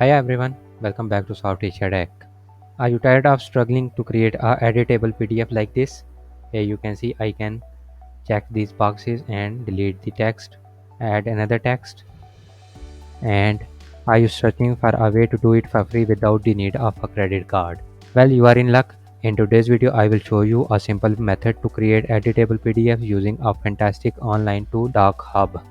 Hi everyone, welcome back to South Asia Deck. Are you tired of struggling to create a editable PDF like this? Here you can see I can check these boxes and delete the text, add another text. And are you searching for a way to do it for free without the need of a credit card? Well, you are in luck. In today's video, I will show you a simple method to create editable PDFs using a fantastic online tool, DocHub.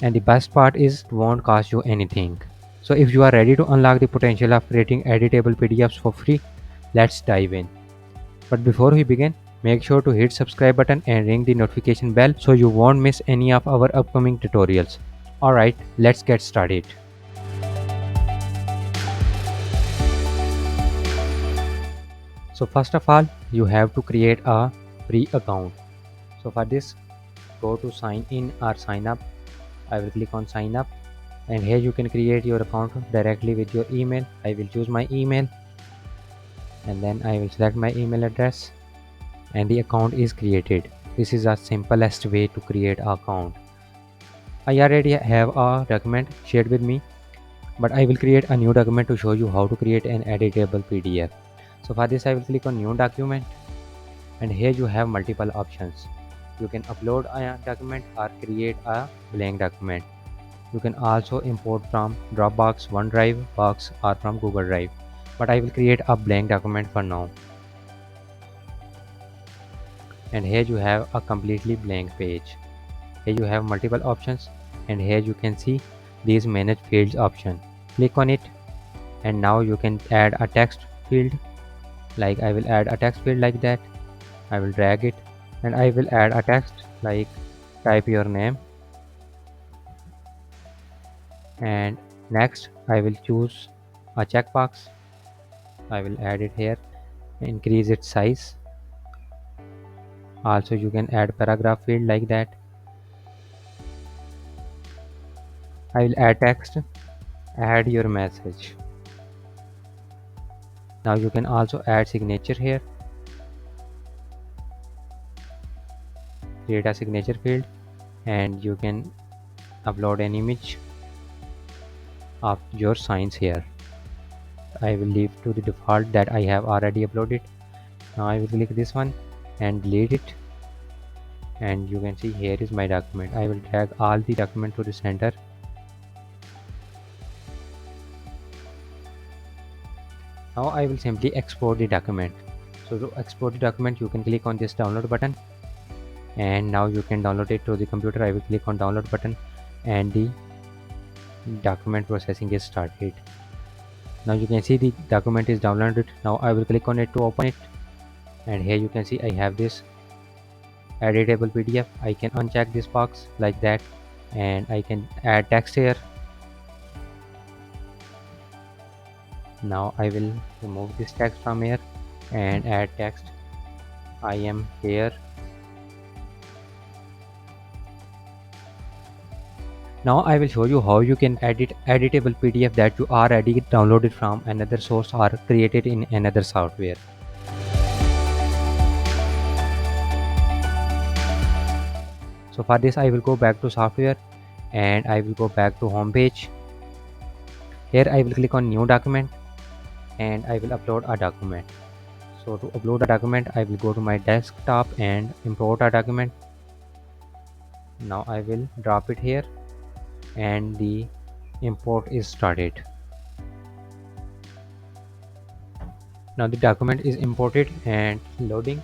And the best part is it won't cost you anything. So if you are ready to unlock the potential of creating editable PDFs for free, let's dive in. But before we begin, make sure to hit subscribe button and ring the notification bell so you won't miss any of our upcoming tutorials. Alright, let's get started. So first of all, you have to create a free account. So for this, go to sign in or sign up. I will click on sign up, and here you can create your account directly with your email. I will choose my email, and then I will select my email address, and the account is created. This is the simplest way to create an account. I already have a document shared with me, but I will create a new document to show you how to create an editable PDF. So for this I will click on new document, and here you have multiple options. You can upload a document or create a blank document. You can also import from Dropbox, OneDrive, Box, or from Google Drive. But I will create a blank document for now. And here you have a completely blank page. Here you have multiple options, and here you can see these manage fields option. Click on it, and now you can add a text field. Like I will add a text field like that. I will drag it, and I will add a text like type your name. And next I will choose a checkbox. I will add it here, increase its size. Also you can add paragraph field like that. I will add text, add your message. Now you can also add signature here. Create a signature field, and you can upload an image of your signs here. I will leave to the default that I have already uploaded. Now I will click this one and delete it, and you can see here is my document. I will drag all the document to the center. Now I will simply export the document. So to export the document, you can click on this download button, and now you can download it to the computer. I will click on download button, and the document processing is started. Now you can see the document is downloaded. Now I will click on it to open it, and here you can see I have this editable PDF. I can uncheck this box like that, and I can add text here. Now I will remove this text from here and add text. I am here. Now I will show you how you can edit editable PDF that you already downloaded from another source or created in another software. So for this I will go back to software, and I will go back to home page. Here I will click on new document, and I will upload a document. So to upload a document, I will go to my desktop and import a document. Now I will drop it here, and the import is started. Now the document is imported and loading.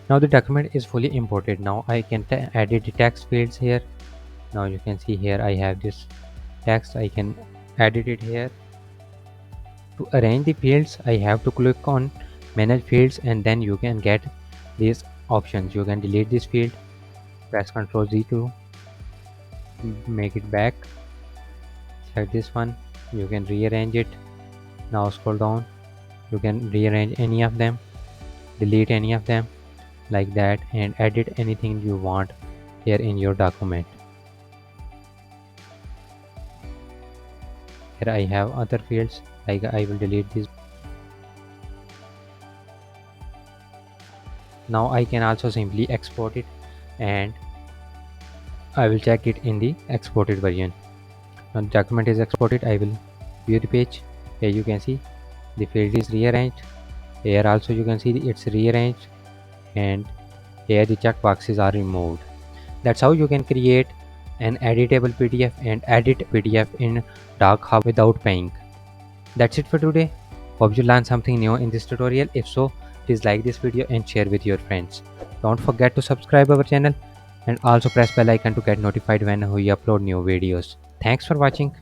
Now the document is fully imported. Now I can edit the text fields here. Now you can see here I have this text. I can edit it here. To arrange the fields, I have to click on manage fields, and then you can get these options. You can delete this field, press Ctrl Z to make it back. Select this one, you can rearrange it. Now scroll down, you can rearrange any of them, delete any of them like that, and edit anything you want here in your document. Here I have other fields, like I will delete this. Now I can also simply export it, and I will check it in the exported version. Now the document is exported. I will view the page. Here you can see the field is rearranged. Here also you can see it's rearranged, and here the checkboxes are removed. That's how you can create an editable PDF and edit PDF in DocHub without paying. That's it for today. Hope you learned something new in this tutorial. If so, please like this video and share with your friends. Don't forget to subscribe our channel and also press bell icon to get notified when we upload new videos. Thanks for watching.